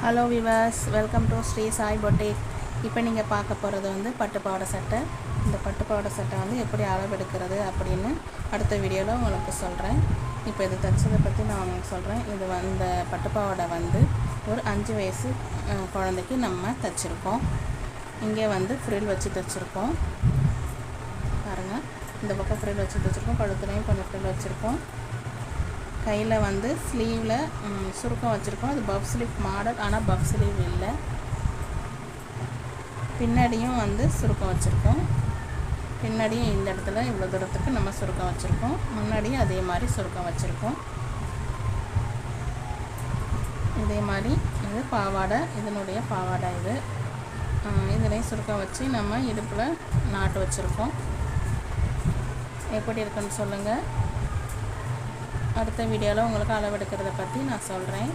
Hello viewers, welcome to Sri Sai boutique. இப்போ நீங்கள் பார்க்க போகிறது வந்து பட்டுப்பாவாடை சட்டை. இந்த பட்டுப்பாவாடை சட்டை வந்து எப்படி அளவெடுக்கிறது அப்படின்னு அடுத்த வீடியோவில் உங்களுக்கு சொல்கிறேன். இப்போ இது தைச்சதை பற்றி நான் உங்களுக்கு சொல்கிறேன். இது இந்த பட்டுப்பாவாடை வந்து ஒரு 5 வயசு குழந்தைக்கு நம்ம தைச்சிருக்கோம். இங்கே வந்து ஃப்ரில் வச்சு தைச்சிருக்கோம். பாருங்கள், இந்த பக்கம் ஃப்ரில் வச்சு தைச்சிருக்கோம். கழுத்துலையும் கொஞ்சம் ஃப்ரில் வச்சுருக்கோம். கையில் வந்து ஸ்லீவில் சுருக்கம் வச்சுருக்கோம். அது பஃப் ஸ்லீவ் மாடல், ஆனால் பஃப் ஸ்லீவ் இல்லை. பின்னாடியும் வந்து சுருக்கம் வச்சுருக்கோம். பின்னாடியும் இந்த இடத்துல இவ்வளோ தூரத்துக்கு நம்ம சுருக்கம் வச்சுருக்கோம். முன்னாடியும் அதே மாதிரி சுருக்கம் வச்சுருக்கோம். இதே மாதிரி இது பாவாடை, இதனுடைய பாவாடை இது. இதுலேயும் சுருக்கம் வச்சு நம்ம இடுப்பில் நாட்டு வச்சுருக்கோம். எப்படி இருக்குன்னு சொல்லுங்கள். அடுத்த வீடியோவில் உங்களுக்கு அளவெடுக்கிறத பற்றி நான் சொல்கிறேன்.